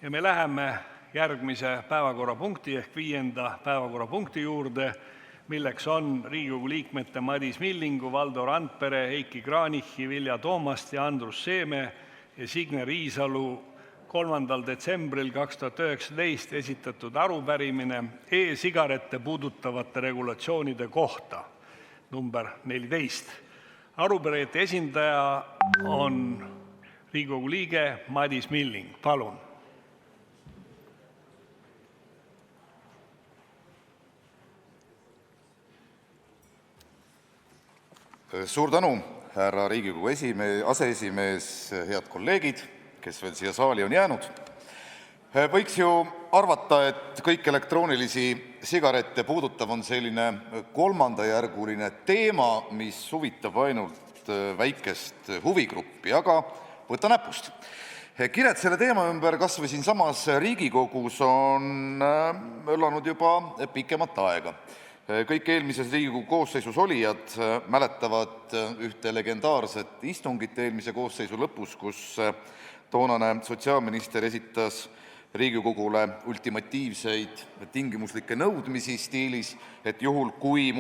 Ja me läheme järgmise päevakorrapunkti ehk 5. päevakorrapunkti juurde, milleks on Riigikogu liikmete Madis Millingu, Valdo Randpere, Heiki Kranichi, Vilja Toomasti, Andrus Seeme ja Signe Riisalu 3. detsembril 2019 esitatud arupärimine e-sigarette puudutavate regulatsioonide kohta, number 14. Arupärijate esindaja on Riigikogu liige Madis Milling. Palun! Suur tänu, härra Riigikogu aseesimees, head kolleegid, kes veel siia saali on jäänud. Võiks ju arvata, et kõik elektroonilisi sigarette puudutav on selline kolmandajärguline teema, mis huvitab ainult väikest huvigruppi, aga võta näpust. Kired selle teema ümber kas või siinsamas Riigikogus on möllanud juba pikemat aega. Kõik eelmises Riigikogu koosseisus olijad mäletavad ühte legendaarset istungit eelmise koosseisu lõpus, kus toonane sotsiaalminister esitas Riigikogule ultimatiivseid tingimuslikke nõudmisi stiilis, et juhul, kui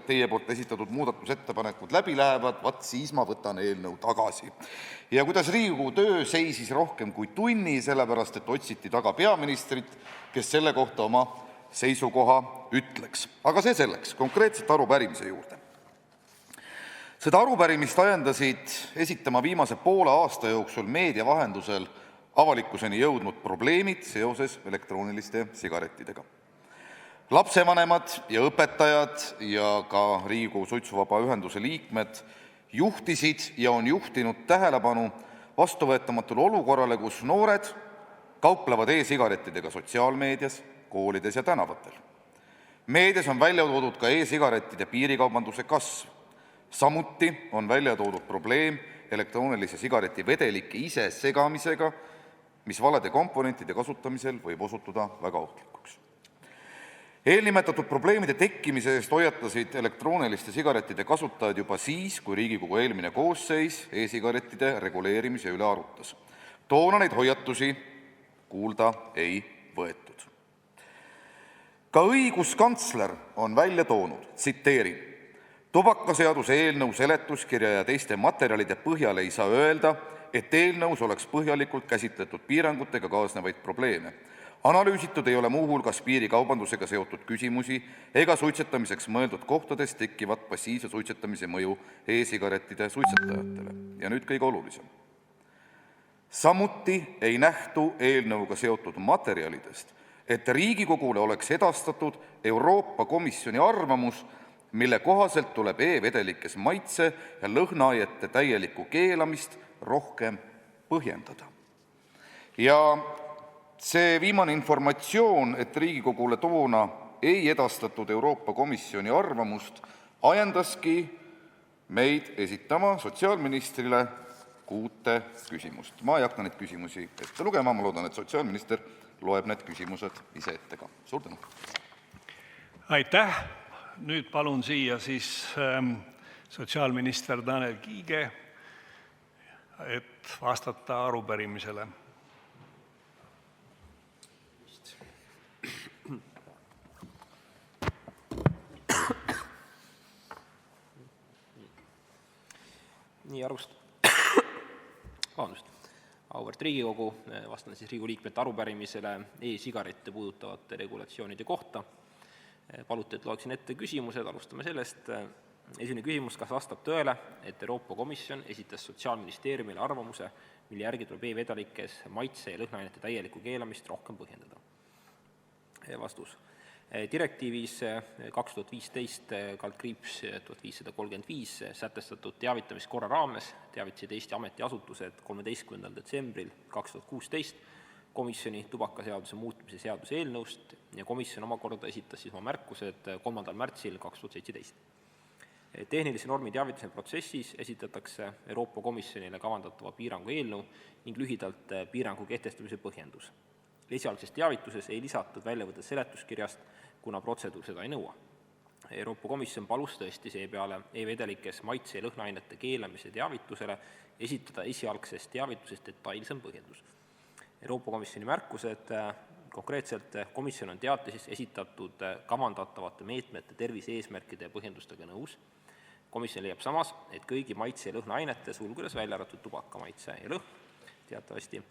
teie poolt esitatud muudatusettepanekud läbi lähevad, siis ma võtan eelnõu tagasi. Ja kuidas Riigikogu töö seisis rohkem kui tunni, sellepärast, et otsiti taga peaministrit, kes selle kohta oma seisukoha ütleks. Aga see selleks, konkreetselt arupärimise juurde. Seda arupärimist ajendasid esitama viimase poole aasta jooksul meedia vahendusel avalikkuseni jõudnud probleemid seoses elektrooniliste sigarettidega. Lapsevanemad ja õpetajad ja ka Riigikogu Suitsuvaba Ühenduse liikmed juhtisid ja on juhtinud tähelepanu vastuvõetamatule olukorrale, kus noored kauplevad e-sigarettidega sotsiaalmeedias, koolides ja tänavatel. Meedias on välja toodud ka e-sigarettide piirikaubanduse kasv. Samuti on välja toodud probleem elektroonilise sigareti vedelike ise segamisega, mis valede komponentide kasutamisel võib osutuda väga ohtlikuks. Eelnimetatud probleemide tekkimise eest hoiatasid elektrooniliste sigarettide kasutajad juba siis, kui Riigikogu eelmine koosseis e-sigarettide reguleerimise üle arutas. Toona neid hoiatusi kuulda ei võetud. Ka õiguskantsler on välja toonud, tsiteerin, tubakaseaduse eelnõu seletuskirja ja teiste materjalide põhjal ei saa öelda, et eelnõus oleks põhjalikult käsitletud piirangutega kaasnevaid probleeme. Analüüsitud ei ole muuhulgas piirikaubandusega seotud küsimusi ega suitsetamiseks mõeldud kohtades tekkivat passiivse suitsetamise mõju e-sigarettide suitsetajatele. Ja nüüd kõige olulisem. Samuti ei nähtu eelnõuga seotud materjalidest, et Riigikogule oleks edastatud Euroopa Komisjoni arvamus, mille kohaselt tuleb e-vedelikes maitse- ja lõhnaainete täielikku keelamist rohkem põhjendada. Ja see viimane informatsioon, et Riigikogule toona ei edastatud Euroopa Komisjoni arvamust, ajendaski meid esitama sotsiaalministrile 6 küsimust. Ma ei hakka neid küsimusi ette lugema, ma loodan, et sotsiaalminister loeb need küsimused ise ette ka. Suur tänu! Aitäh! Nüüd palun siia siis sotsiaalminister Tanel Kiige, et vastata arupärimisele. Nii auväärt Riigikogu, vastan siis Riigikogu liikmete arupärimisele e-sigarette puudutavate regulatsioonide kohta. Paluti, et loeksin ette küsimused, alustame sellest. Esimene küsimus, kas vastab tõele, et Euroopa Komisjon esitas Sotsiaalministeeriumile arvamuse, mille järgi tuleb e-vedelikes maitse- ja lõhnaainete täielikku keelamist rohkem põhjendada? Vastus. Direktiivis 2015/1535 sätestatud teavitamiskorra raames teavitasid Eesti ametiasutused 13. detsembril 2016 komisjoni tubakaseaduse muutmise seaduse eelnõust ja komisjon omakorda esitas oma märkused 3. märtsil 2017. Tehnilise normi teavitamise protsessis esitatakse Euroopa Komisjonile kavandatava piirangu eelnõu ning lühidalt piirangu kehtestamise põhjendus. Esialgses teavituses ei lisatud väljavõtet seletuskirjast, kuna protseduur seda ei nõua. Euroopa Komisjon palus tõesti seepeale e-vedelikes maitse- ja lõhnaainete keelamise teavitusele esitada esialgsest teavitusest detailsem põhjendus. Euroopa Komisjoni märkused. Konkreetselt komisjon on teatises esitatud kavandatavate meetmete tervise-eesmärkide ja põhjendustega nõus. Komisjon leiab samas, et kõigi maitse- ja lõhnaainete, sulgudes välja arvatud tubaka maitse ja lõhn, teatavasti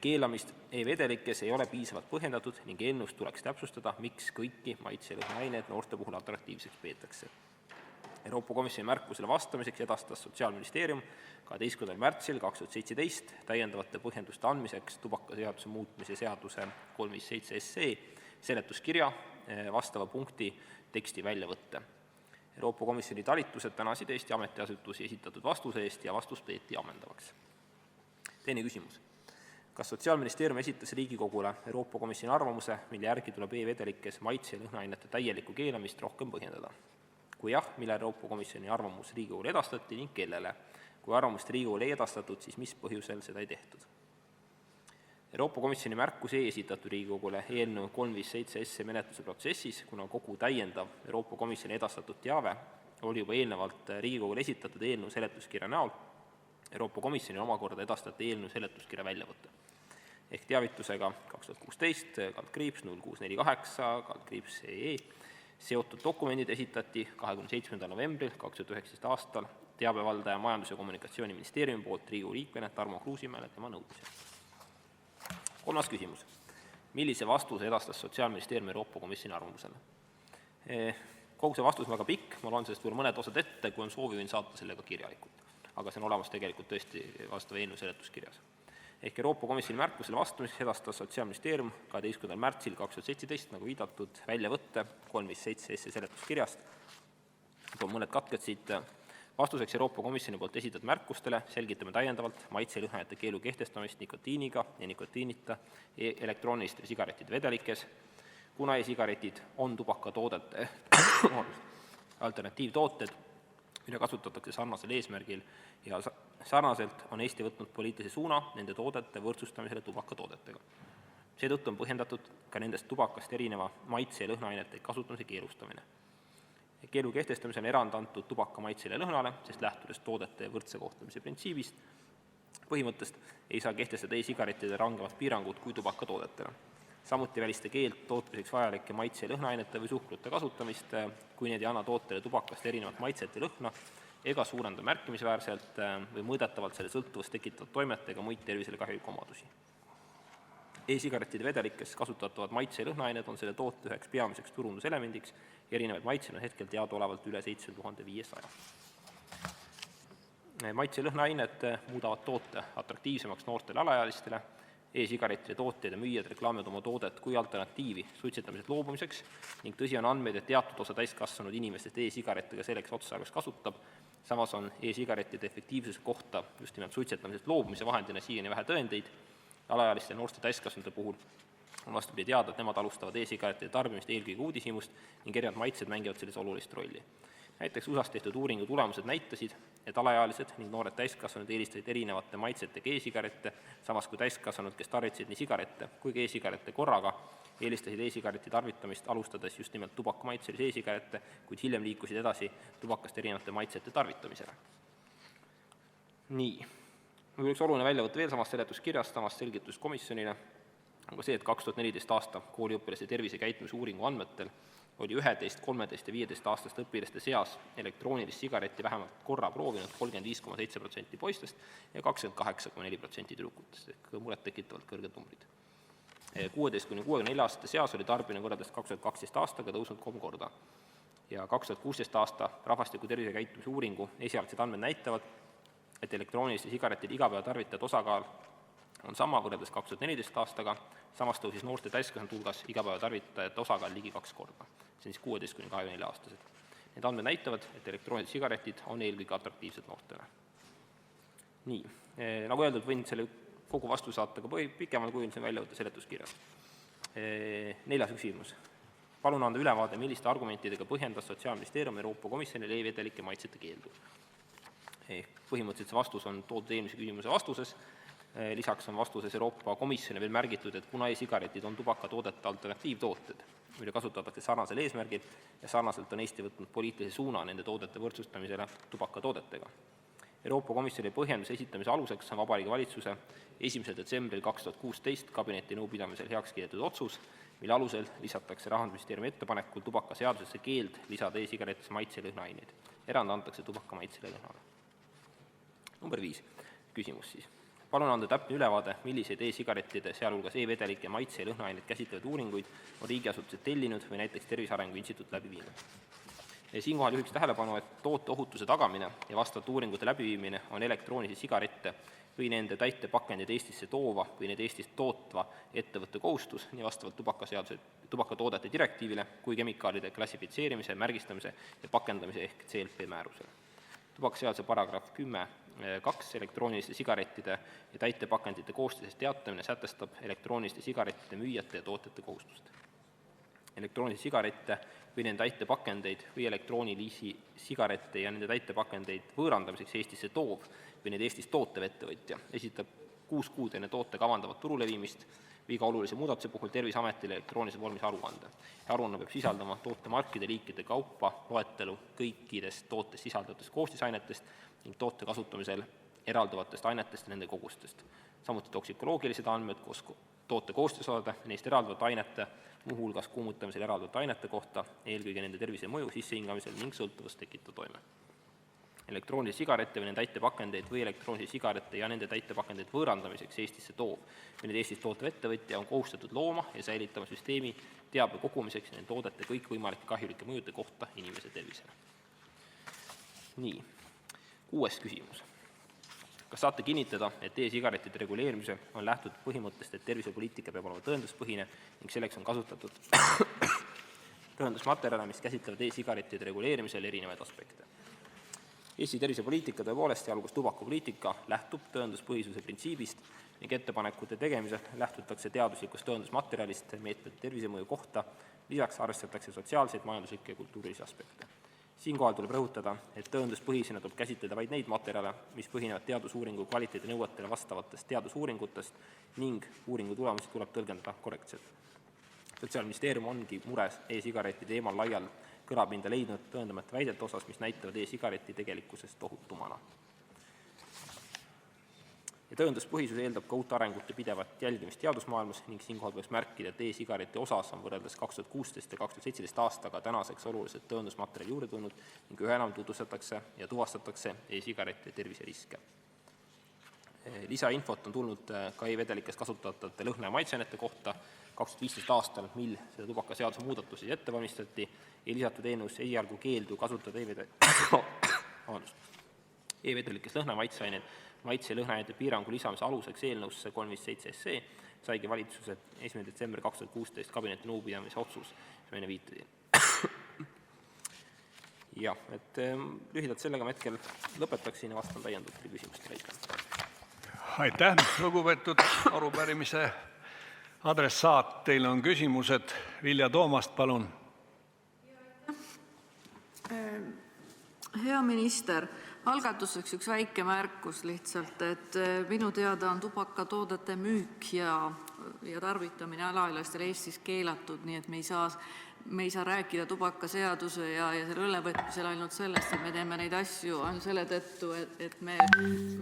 keelamist e-vedelikes ei ole piisavalt põhjendatud ning eelnõus tuleks täpsustada, miks kõiki maitse- ja lõhnaained noorte puhul atraktiivseks peetakse. Euroopa Komisjoni märkusele vastamiseks edastas Sotsiaalministeerium 12. märtsil 2017 täiendavate põhjenduste andmiseks tubakaseaduse muutmise seaduse 357 seletuskirja vastava punkti teksti väljavõtte. Euroopa Komisjoni talitused tänasid Eesti ametiasutusi esitatud vastuse eest ja vastus peeti ammendavaks. Teine küsimus. Kas Sotsiaalministeerium esitas Riigikogule Euroopa Komisjoni arvamuse, mille järgi tuleb e-vedelikes maitse- ja lõhnaainete täielikku keelamist rohkem põhjendada? Kui jah, millal Euroopa Komisjoni arvamus Riigikogule edastati ning kellele? Kui arvamust Riigikogule ei edastatud, siis mis põhjusel seda ei tehtud? Euroopa Komisjoni märkus ei esitatud Riigikogule eelnõu 357 menetluse protsessis, kuna kogu täiendav Euroopa Komisjoni edastatud teave oli juba eelnevalt Riigikogule esitatud eelnõu seletuskirja näol. Euroopa Komisjoni omakorda edastati eelnõu seletuskirja väljavõte. Ehk teavitusega 2016/0648/EE seotud dokumendid esitati 27. novembril 2019 aastal teabevaldaja Majandus- ja Kommunikatsiooniministeeriumi poolt Riigikogu liikmele Tarmo Kruusimäele tema nõudmisel. Kolmas küsimus. Millise vastuse edastas Sotsiaalministeerium Euroopa Komisjoni arvamusele? Kogu see vastus on väga pikk, ma loen sellest mõned osad ette, kui on soovi, võin saata selle ka kirjalikult. Aga see on olemas tegelikult tõesti vastava eelnõu seletuskirjas. Ehk Euroopa Komisjoni märkusele vastamiseks edastas Sotsiaalministeerium 12. märtsil 2017, nagu viidatud, väljavõtte 357 seletuskirjast. Mõned katked siit. Vastuseks Euroopa Komisjoni poolt esitatud märkustele selgitame täiendavalt maitse- ja lõhnaainete keelu kehtestamist nikotiiniga ja nikotiinita elektrooniliste sigarettide vedelikes. Kuna e-sigaretid on tubakatoodete alternatiivtooted, mida kasutatakse sarnasel eesmärgil ja sarnaselt on Eesti võtnud poliitilise suuna nende toodete võrdsustamisele tubakatoodetega. Seetõttu on põhjendatud ka nendest tubakast erineva maitse- ja lõhnaainete kasutamise keelustamine. Keelu kehtestamisel on erand antud tubaka maitsele ja lõhnale, sest lähtudes toodete võrdse kohtlemise printsiibist põhimõttest ei saa kehtestada e-sigarettide rangemat piirangut kui tubakatoodetele. Samuti välista keeld tootmiseks vajalike maitse- ja lõhnaainete või suhkrute kasutamist, kui need ei anna tootele tubakast erinevat maitset ja lõhna ega suurenda märkimisväärselt või mõõdetavalt selle sõltuvust tekitavat toimet ega muid tervisele kahjulikke omadusi. E-sigarettide vedelikes kasutatavad maitse- ja lõhnaained on selle toote üheks peamiseks turunduselemendiks, erinevaid maitseid on hetkel teadaolevalt üle 7500. Maitse- ja lõhnaained muudavad toote atraktiivsemaks noortele alaealistele. E-sigarettide tootjad ja müüjad reklaamivad oma toodet kui alternatiivi suitsetamisest loobumiseks ning tõsi on andmeid, et teatud osa täiskasvanud inimestest e-sigarette ka selleks otstarbeks kasutab. Samas on e-sigarettide efektiivsuse kohta just nimelt suitsetamisest loobumise vahendina siiani vähe tõendeid. Alaealiste ja noorte täiskasvanute puhul on vastupidi teada, et nemad alustavad e-sigarettide tarbimist eelkõige uudishimust ning erinevad maitsed mängivad selles olulist rolli. Näiteks USA-s tehtud uuringu tulemused näitasid, et alaealised ning noored täiskasvanud eelistasid erinevate maitsetega e-sigarette, samas kui täiskasvanud, kes tarvitasid nii sigarette kui ka e-sigarette korraga, eelistasid e-sigareti tarvitamist alustades just nimelt tubakamaitselisi e-sigarette, kuid hiljem liikusid edasi tubakast erinevate maitsete tarvitamisele. Nii. Üks oluline väljavõte veel samast seletuskirjast, samast selgitusest komisjonile on ka see, et 2014 aasta kooliõpilaste tervisekäitumise uuringu andmetel oli 11, 13 ja 15-aastaste õpilaste seas elektroonilist sigaretti vähemalt korra proovinud 35,7% poistest ja 28,4% tüdrukutest ehk muret tekitavalt kõrged numbrid. 16–64-aastaste seas oli tarbimine võrreldes 2012 aastaga tõusnud 3 korda ja 2016 aasta rahvastiku tervisekäitumise uuringu esialgsed andmed näitavad, et elektrooniliste sigarettide igapäevatarvitajate osakaal on sama võrreldes 2014 aastaga, samas tõusis noorte täiskasvanute hulgas igapäevatarvitajate osakaal ligi 2 korda, see on siis 16–24-aastased. Need andmed näitavad, et elektroonilised sigaretid on eelkõige atraktiivsed noortele. Nii, nagu öeldud, võin selle kogu vastuse saata ka pikemal kujul, see on väljavõtte seletuskirjas. 4. küsimus. Palun anda ülevaade, milliste argumentidega põhjendas Sotsiaalministeerium Euroopa Komisjonile e-vedelike maitsete keeldu. Põhimõtteliselt see vastus on toodud eelmise küsimuse vastuses. Lisaks on vastuses Euroopa Komisjoni veel märgitud, et kuna e-sigaretid on tubakatoodete alternatiivtooted, mida kasutatakse sarnasel eesmärgil ja sarnaselt on Eesti võtnud poliitilise suuna nende toodete võrdsustamisele tubakatoodetega. Euroopa Komisjoni põhjenduse esitamise aluseks on Vabariigi Valitsuse 1. detsembril 2016 kabineti nõupidamisel heaks kiidetud otsus, mille alusel lisatakse Rahandusministeeriumi ettepanekul tubakaseadusesse keeld lisada e-sigarettidesse maitse- ja lõhnaaineid. Erand antakse tubaka maitsele ja lõhnale. Number 5. Küsimus siis. Palun anda täpne ülevaade, milliseid e-sigarettide, sealhulgas e-vedelike maitse- ja lõhnaaineid käsitlevaid uuringuid on riigiasutused tellinud või näiteks Tervise Arengu Instituut läbi viinud. Siinkohal juhiks tähelepanu, et toote ohutuse tagamine ja vastavate uuringute läbiviimine on elektroonilisi sigarette või nende täitepakendeid Eestisse toova või need Eestis tootva ettevõtte kohustus nii vastavalt tubakatoodete direktiivile kui kemikaalide klassifitseerimise, märgistamise ja pakendamise ehk CLP määrusele. Tubakaseaduse paragrahv 10.2 elektrooniliste sigarettide ja täitepakendite koostisest teatamine sätestab elektrooniliste sigarettide müüjate ja tootjate kohustust. Elektroonilisi sigarette või nende täitepakendeid või elektroonilisi sigarette ja nende täitepakendeid võõrandamiseks Eestisse toov või need Eestis tootev ettevõtja esitab 6 kuud enne toote kavandavat turule viimist või iga olulise muudatuse puhul Terviseametile elektroonilises vormis aruande. Aruanne peab sisaldama tootemarkide liikide kaupa loetelu kõikidest tootes sisaldavatest koostisainetest ning toote kasutamisel eralduvatest ainetest ja nende kogustest. Samuti toksikoloogilised andmed koos toote koostisosade, neist eralduvate ainete, muuhulgas kuumutamisel eralduvate ainete kohta, eelkõige nende tervisemõju sissehingamisel ning sõltuvust tekitav toime. Elektroonilisi sigarette või nende täitepakendeid või elektroonilisi sigarette ja nende täitepakendeid võõrandamiseks Eestisse toov või need Eestis tootev ettevõtja on kohustatud looma ja säilitama süsteemi teabe kogumiseks nende toodete kõikvõimalike kahjulike mõjude kohta inimese tervisele. Nii, 6. küsimus. Kas saate kinnitada, et e-sigarettide reguleerimisel on lähtutud põhimõttest, et tervisepoliitika peab olema tõenduspõhine ning selleks on kasutatud tõendusmaterjale, mis käsitlevad e-sigarettide reguleerimisel erinevaid aspekte? Eesti tervisepoliitika tõepoolest, sealhulgas tubakapoliitika, lähtub tõenduspõhisuse printsiibist ning ettepanekute tegemisel lähtutakse teaduslikust tõendusmaterjalist meetmete tervisemõju kohta, lisaks arvestatakse sotsiaalseid, majanduslikke ja kultuurilisi aspekte. Siinkohal tuleb rõhutada, et tõenduspõhisena tuleb käsitleda vaid neid materjale, mis põhinevad teadusuuringu kvaliteedi nõuetele vastavatest teadusuuringutest ning uuringu tulemusi tuleb tõlgendada korrektselt. Sotsiaalministeerium ongi mures e-sigarettide teemal laial kõlapinda leidnud tõendamata väidete osas, mis näitavad e-sigareti tegelikkusest ohutumana. Ja tõenduspõhisus eeldab ka uute arengute pidevat jälgimist teadusmaailmas ning siinkohal peaks märkida, et e-sigareti osas on võrreldes 2016 ja 2017 aastaga tänaseks oluliselt tõendusmaterjali juurde tulnud ning üha enam tutvustatakse ja tuvastatakse e-sigarettide terviseriske. Lisainfot on tulnud ka e-vedelikes kasutatavate lõhna- ja maitseainete kohta. 2015 aastal, mil seda tubakaseaduse muudatusi ette valmistati, ei lisatud eelnõusse esialgu keeldu kasutada e-vedelikes lõhna- ja maitseaineid. Maitse- ja lõhnaainete piirangu lisamise aluseks eelnõusse 357 SE saigi valitsuse 1. detsember 2016 kabineti nõupidamise otsus, mis ma enne viitasin. Jah, et lühidalt sellega ma hetkel lõpetaksin ja vastan täiendavatele küsimustele. Aitäh, lugupeetud arupärimise adressaat. Teil on küsimused. Vilja Toomast, palun. Hea minister, algatuseks üks väike märkus lihtsalt, et minu teada on tubakatoodete müük ja tarvitamine alaealistele Eestis keelatud, nii et me ei saa rääkida tubakaseaduse ja selle ülevõtmisel ainult sellest, et me teeme neid asju ainult selle tõttu, et me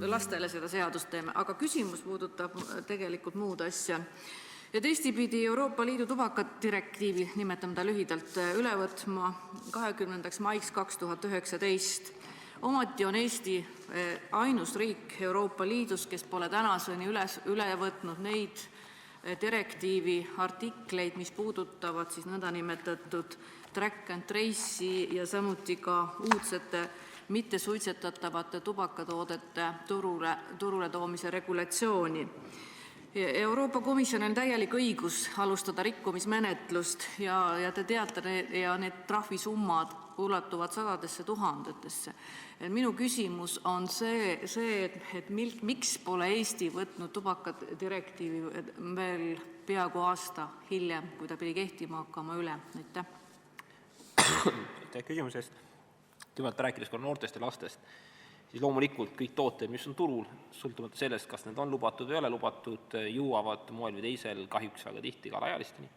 lastele seda seadust teeme. Aga küsimus puudutab tegelikult muud asja. Et Eesti pidi Euroopa Liidu tubakadirektiivi, nimetame ta lühidalt, üle võtma 20. maiks 2019. Ometi on Eesti ainus riik Euroopa Liidus, kes pole tänaseni üle võtnud neid direktiivi artikleid, mis puudutavad siis nõndanimetatud track and trace'i ja samuti ka uudsete mittesuitsetatavate tubakatoodete turule toomise regulatsiooni. Euroopa Komisjonil on täielik õigus alustada rikkumismenetlust ja te teate, ja need trahvisummad ulatuvad sadadesse tuhandetesse. Minu küsimus on see, et miks pole Eesti võtnud tubakadirektiivi veel peaaegu aasta hiljem, kui ta pidi kehtima hakkama üle? Aitäh küsimuse eest. Kõigepealt rääkides ka noortest ja lastest, siis loomulikult kõik tooted, mis on turul, sõltumata sellest, kas need on lubatud või ei ole lubatud, jõuavad moel või teisel kahjuks väga tihti ka alaealisteni.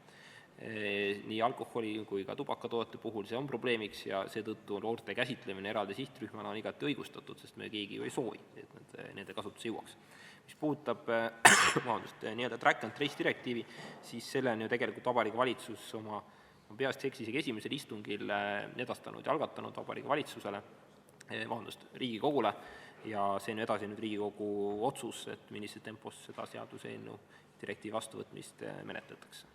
nii alkoholi kui ka tubakatoodete puhul see on probleemiks ja seetõttu noorte käsitlemine eraldi sihtrühmana on igati õigustatud, sest me keegi ju ei soovi, et nende kasutusse jõuaks. Mis puudutab nii-öelda track and trace direktiivi, siis selle on ju tegelikult Vabariigi Valitsus ma peast ei eksi, isegi esimesel istungil edastanud ja algatanud Vabariigi Valitsusele, Riigikogule, ja see on edasi nüüd Riigikogu otsus, et millises tempos seda seaduseelnõu direktiivi vastuvõtmist menetletakse.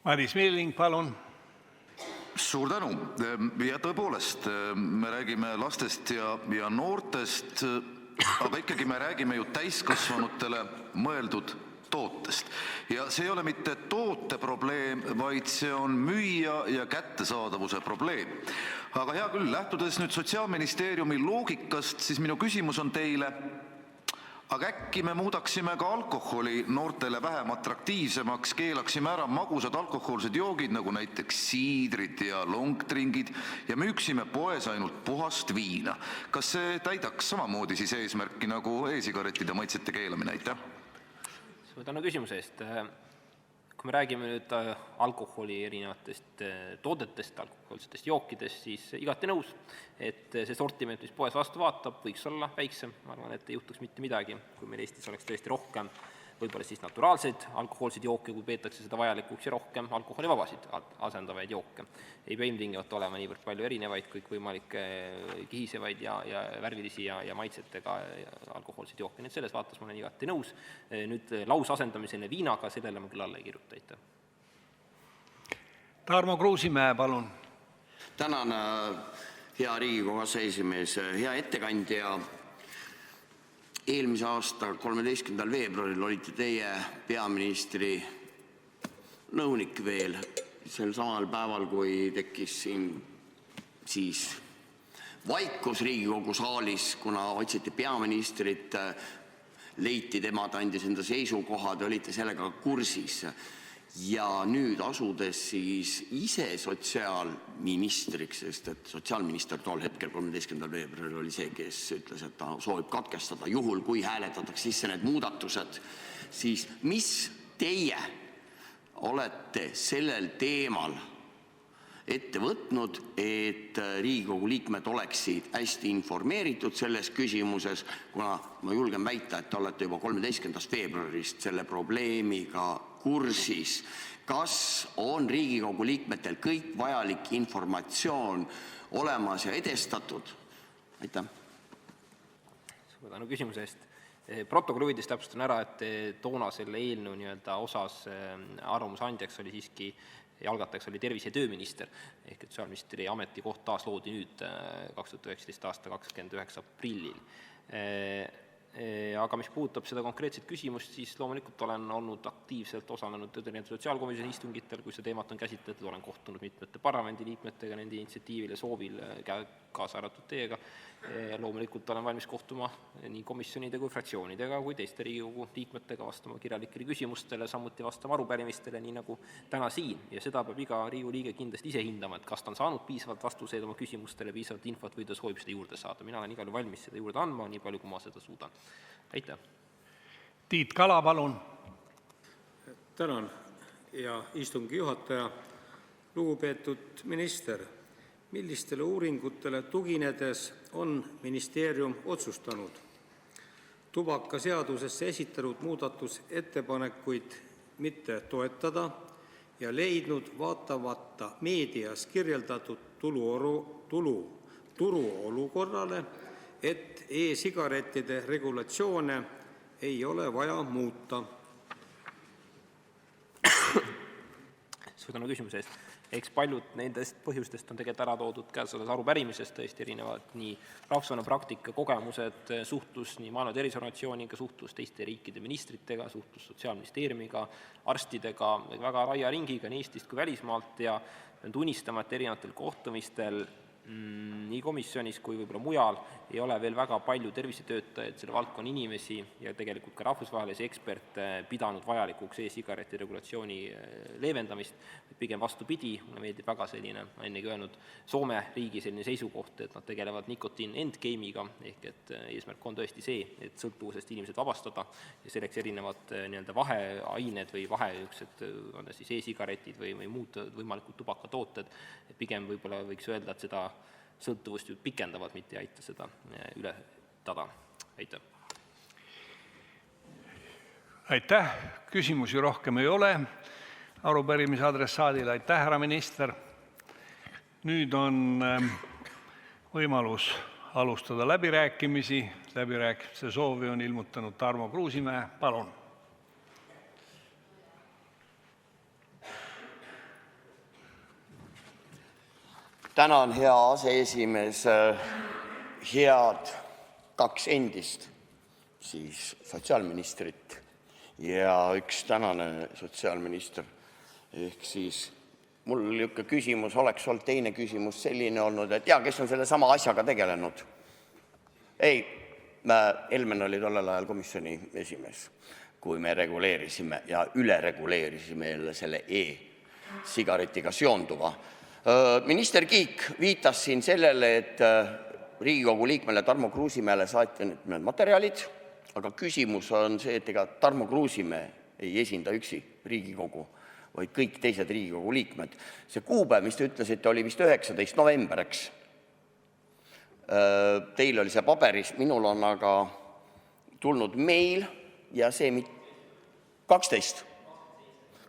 Madis Milling, palun! Suur tänu! Ja tõepoolest, me räägime lastest ja noortest, aga ikkagi me räägime ju täiskasvanutele mõeldud tootest. Ja see ei ole mitte toote probleem, vaid see on müüja ja kättesaadavuse probleem. Aga hea küll, lähtudes nüüd Sotsiaalministeeriumi loogikast, siis minu küsimus on teile, aga äkki me muudaksime ka alkoholi noortele vähem atraktiivsemaks, keelaksime ära magusad alkohoolsed joogid, nagu näiteks siidrid ja longdringid, ja müüksime poes ainult puhast viina. Kas see täidaks samamoodi siis eesmärki nagu e-sigarettide maitsete keelamine? Aitäh! Suur tänu küsimuse eest. Kui me räägime nüüd alkoholi erinevatest toodetest, alkohoolsetest jookidest, siis igati nõus, et see sortiment, mis poes vastu vaatab, võiks olla väiksem. Ma arvan, et ei juhtuks mitte midagi, kui meil Eestis oleks tõesti rohkem võib-olla siis naturaalseid alkohoolseid jooke, kui peetakse seda vajalikuks, ja rohkem alkoholivabasid asendavaid jooke. Ei pea ilmtingimata olema niivõrd palju erinevaid, kõikvõimalikke kihisevaid ja värvilisi ja maitsetega alkohoolseid jooke. Nii et selles vaates ma olen igati nõus. Nüüd lausasendamisele viinaga, sellele ma küll alla ei kirjuta. Aitäh. Tarmo Kruusimäe, palun! Tänan, hea Riigikogu aseesimees, hea ettekandja. Eelmise aasta 13. veebruaril olite teie peaministri nõunik veel sel samal päeval, kui tekkis siin siis vaikus Riigikogu saalis, kuna otsiti peaministrit, leiti tema, ta andis enda seisukohad, olite sellega kursis. Ja nüüd asudes siis ise sotsiaalministriks, sest et sotsiaalminister tol hetkel 13. veebruaril oli see, kes ütles, et ta soovib katkestada juhul, kui hääletatakse sisse need muudatused, siis mis teie olete sellel teemal ette võtnud, et Riigikogu liikmed oleksid hästi informeeritud selles küsimuses, kuna ma julgen väita, et te olete juba 13. veebruarist selle probleemiga kursis. Kas on Riigikogu liikmetel kõik vajalik informatsioon olemas ja edestatud? Aitäh. Suur tänu küsimuse eest. Protokolli huvides täpsustan ära, et toona selle eelnõu osas arvamusandjaks oli siiski ja algatajaks oli tervise- ja tööminister ehk et sotsiaalministri ametikoht taas loodi nüüd 2019. aasta 29. aprillil. Aga mis puudutab seda konkreetset küsimust, siis loomulikult olen olnud aktiivselt osalenud sotsiaalkomisjoni istungitel, kui see teemat on käsitletud, olen kohtunud mitmete parlamendiliikmetega nende initsiatiivil ja soovil, kaasa arvatud teiega. Loomulikult olen valmis kohtuma nii komisjonide kui fraktsioonidega kui teiste Riigikogu liikmetega, vastama kirjalikele küsimustele, samuti vastama arupärimistele, nii nagu täna siin. Ja seda peab iga Riigikogu liige kindlasti ise hindama, et kas ta on saanud piisavalt vastuseid oma küsimustele, piisavalt infot või ta soovib seda juurde saada. Mina olen igal juhul valmis seda juurde andma, nii palju kui ma seda suudan. Aitäh. Tiit Kala, palun! Tänan, ja istungi juhataja. Lugupeetud minister, millistele uuringutele tuginedes on ministeerium otsustanud tubakaseadusesse esitanud muudatusettepanekuid mitte toetada ja leidnud vaatamata meedias kirjeldatud turuolukorrale, et e-sigarettide regulatsioone ei ole vaja muuta? Suur tänu küsimuse eest. Eks paljud nendest põhjustest on tegelikult ära toodud käesolevas arupärimisest, tõesti erinevad nii rahvusvaheline praktika, kogemused, suhtlus nii Maailma Terviseorganisatsiooniga, suhtlus teiste riikide ministritega, suhtlus Sotsiaalministeeriumiga, arstidega, väga laia ringiga nii Eestist kui välismaalt ja pean tunnistama, et erinevatel kohtumistel nii komisjonis kui võib-olla mujal ei ole veel väga palju tervisetöötajaid, selle valdkonna inimesi ja tegelikult ka rahvusvahelisi eksperte pidanud vajalikuks e-sigareti regulatsiooni leevendamist. Pigem vastupidi, mulle meeldib väga selline, ma ennegi öelnud, Soome riigi selline seisukoht, et nad tegelevad nikotiin endgame'iga ehk et eesmärk on tõesti see, et sõltuvusest inimesed vabastada ja selleks erinevad nii-öelda vaheained või on need siis e-sigaretid või muud võimalikud tubakatooted, et pigem võib-olla võiks öelda, et seda sõltuvust ju pikendavad, mitte ei aita seda ületada. Aitäh! Aitäh! Küsimusi rohkem ei ole arupärimise adressaadile. Aitäh, härra minister! Nüüd on võimalus alustada läbirääkimisi. Läbirääkimiste soovi on ilmutanud Tarmo Kruusimäe. Palun! Tänan, hea aseesimees, head kaks endist siis sotsiaalministrit ja üks tänane sotsiaalminister. Ehk siis mul niisugune küsimus oleks olnud, teine küsimus selline olnud, et kes on selle sama asjaga tegelenud? Ei, Helmen oli tollel ajal komisjoni esimees, kui me reguleerisime ja ülereguleerisime jälle selle e-sigaretiga seonduva. Minister Kiik viitas siin sellele, et Riigikogu liikmele Tarmo Kruusimäele saati need materjalid, aga küsimus on see, et ega Tarmo Kruusimäe ei esinda üksi Riigikogu, vaid kõik teised Riigikogu liikmed. See kuupäev, mis te ütlesite, oli vist 19. november, eks? Teil oli see paberis, minul on aga tulnud meil ja see 12.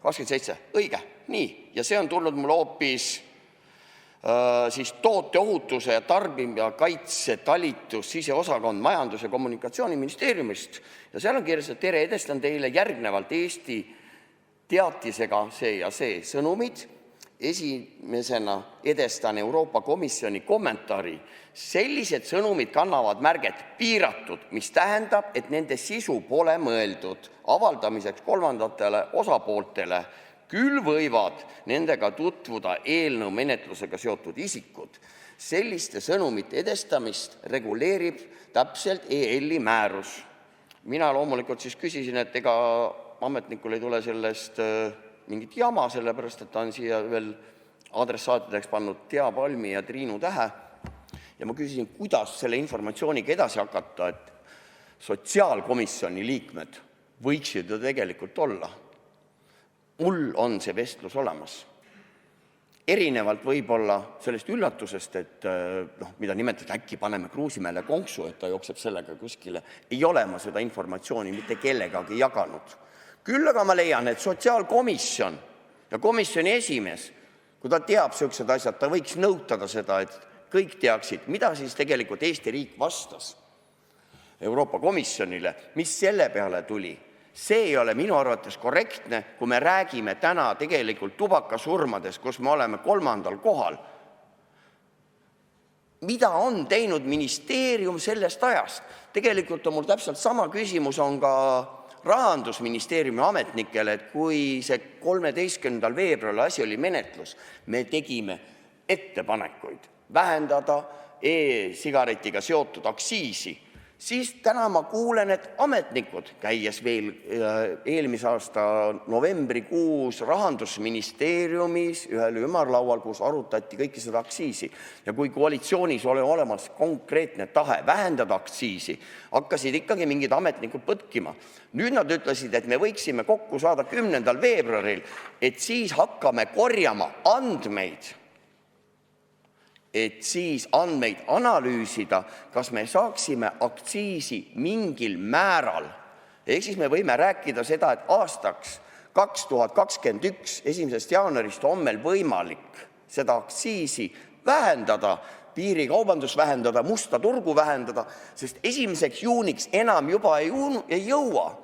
27, õige, nii. Ja see on tulnud mul hoopis siis tooteohutuse ja tarbijakaitse talitus siseosakond Majandus- ja Kommunikatsiooniministeeriumist ja seal on kirjas, et tere, edestan teile järgnevalt Eesti teatisega see ja see sõnumid. Esimesena edestan Euroopa Komisjoni kommentaari. Sellised sõnumid kannavad märget piiratud, mis tähendab, et nende sisu pole mõeldud avaldamiseks kolmandatele osapooltele. Küll võivad nendega tutvuda eelnõu menetlusega seotud isikud. Selliste sõnumite edestamist reguleerib täpselt EL-i määrus. Mina loomulikult siis küsisin, et ega ametnikul ei tule sellest mingit jama, sellepärast, et ta on siia veel adressaatideks pannud Tea Palmi ja Triinu Tähe. Ja ma küsisin, kuidas selle informatsiooniga edasi hakata, et sotsiaalkomisjoni liikmed võiksid ju tegelikult olla. Mul on see vestlus olemas. Erinevalt võib-olla sellest üllatusest, et mida nimetad, äkki paneme Kruusimäele konksu, et ta jookseb sellega kuskile. Ei ole ma seda informatsiooni mitte kellegagi jaganud. Küll aga ma leian, et sotsiaalkomisjon ja komisjoni esimees, kui ta teab sellised asjad, ta võiks nõutada seda, et kõik teaksid, mida siis tegelikult Eesti riik vastas Euroopa Komisjonile, mis selle peale tuli. See ei ole minu arvates korrektne, kui me räägime täna tegelikult tubakasurmades, kus me oleme 3. kohal. Mida on teinud ministeerium sellest ajast? Tegelikult on mul täpselt sama küsimus on ka Rahandusministeeriumi ametnikele, et kui see 13. veebruaril asi oli menetlus, me tegime ettepanekuid vähendada e-sigaretiga seotud aktsiisi. Siis täna ma kuulen, et ametnikud, käies veel eelmise aasta novembrikuus Rahandusministeeriumis ühel ümarlaual, kus arutati kõiki seda aktsiisi. Ja kui koalitsioonis oli olemas konkreetne tahe vähendada aktsiisi, hakkasid ikkagi mingid ametnikud põtkima. Nüüd nad ütlesid, et me võiksime kokku saada 10. veebruaril, et siis hakkame korjama andmeid, et siis andmeid analüüsida, kas me saaksime aktsiisi mingil määral. Ehk siis me võime rääkida seda, et aastaks 2021, 1. jaanuarist on meil võimalik seda aktsiisi vähendada, piirikaubandust vähendada, musta turgu vähendada, sest 1. juuniks enam juba ei jõua.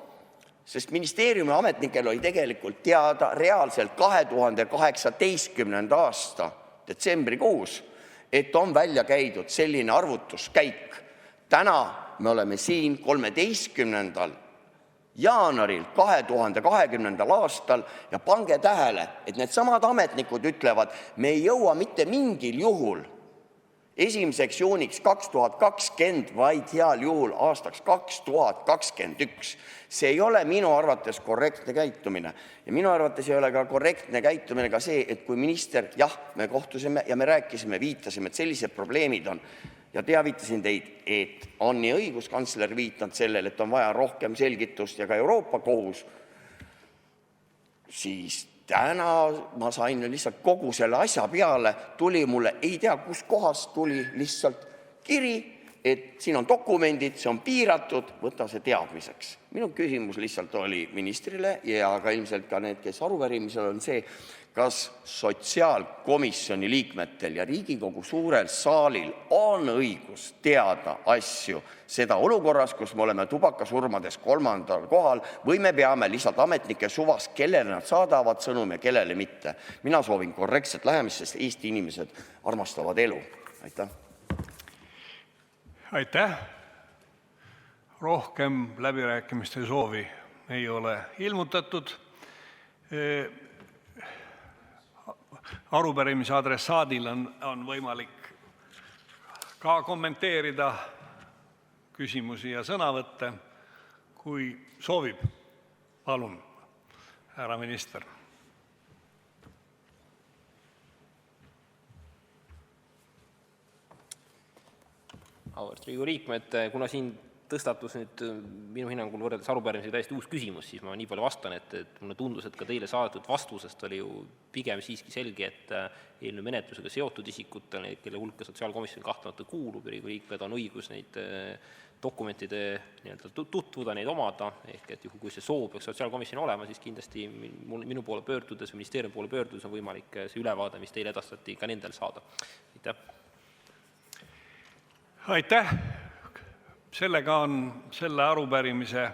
Sest ministeeriumi ametnikel oli tegelikult teada reaalselt 2018. aasta detsembrikuus, et on välja käidud selline arvutuskäik. Täna me oleme siin 13. jaanuaril 2020. aastal ja pange tähele, et need samad ametnikud ütlevad, me ei jõua mitte mingil juhul 1. juuniks 2020, vaid heal juhul aastaks 2021. See ei ole minu arvates korrektne käitumine. Ja minu arvates ei ole ka korrektne käitumine ka see, et kui minister, jah, me kohtusime ja me rääkisime, viitasime, et sellised probleemid on, ja teavitasin teid, et on nii õiguskantsler viitanud sellele, et on vaja rohkem selgitust ja ka Euroopa Kohus, siis täna ma sain lihtsalt kogu selle asja peale, tuli mulle, ei tea kus kohas tuli lihtsalt kiri, et siin on dokumendid, see on piiratud, võta see teadmiseks. Minu küsimus lihtsalt oli ministrile ja ka ilmselt ka need, kes arupärimisel on see, kas sotsiaalkomisjoni liikmetel ja Riigikogu suurel saalil on õigus teada asju seda olukorras, kus me oleme tubakasurmades 3. kohal või me peame lihtsalt ametnike suvas, kellele nad saadavad sõnumi ja kellele mitte. Mina soovin korrektset lähemist, sest Eesti inimesed armastavad elu. Aitäh! Aitäh! Rohkem läbirääkimiste soovi ei ole ilmutatud. Arupärimise adressaadil on võimalik ka kommenteerida küsimusi ja sõnavõtte, kui soovib. Palun, härra minister. Auväärt Riigikogu liikmed, kuna siin tõstatus nüüd minu hinnangul võrreldes arupärimisega täiesti uus küsimus, siis ma nii palju vastan, et mulle tundus, et ka teile saadetud vastusest oli ju pigem siiski selge, et eelnõu menetlusega seotud isikutel, kelle hulka sotsiaalkomisjon kahtlemata kuulub ja Riigikogu liikmed on õigus neid dokumentide tutvuda, neid omada, ehk et juhul, kui see soov peaks sotsiaalkomisjoni olema, siis kindlasti minu poole pöördudes või ministeeriumi poole pöördudes on võimalik see ülevaade, mis teile edastati, ka nendel saada. Aitäh! Aitäh! Sellega on selle arupärimise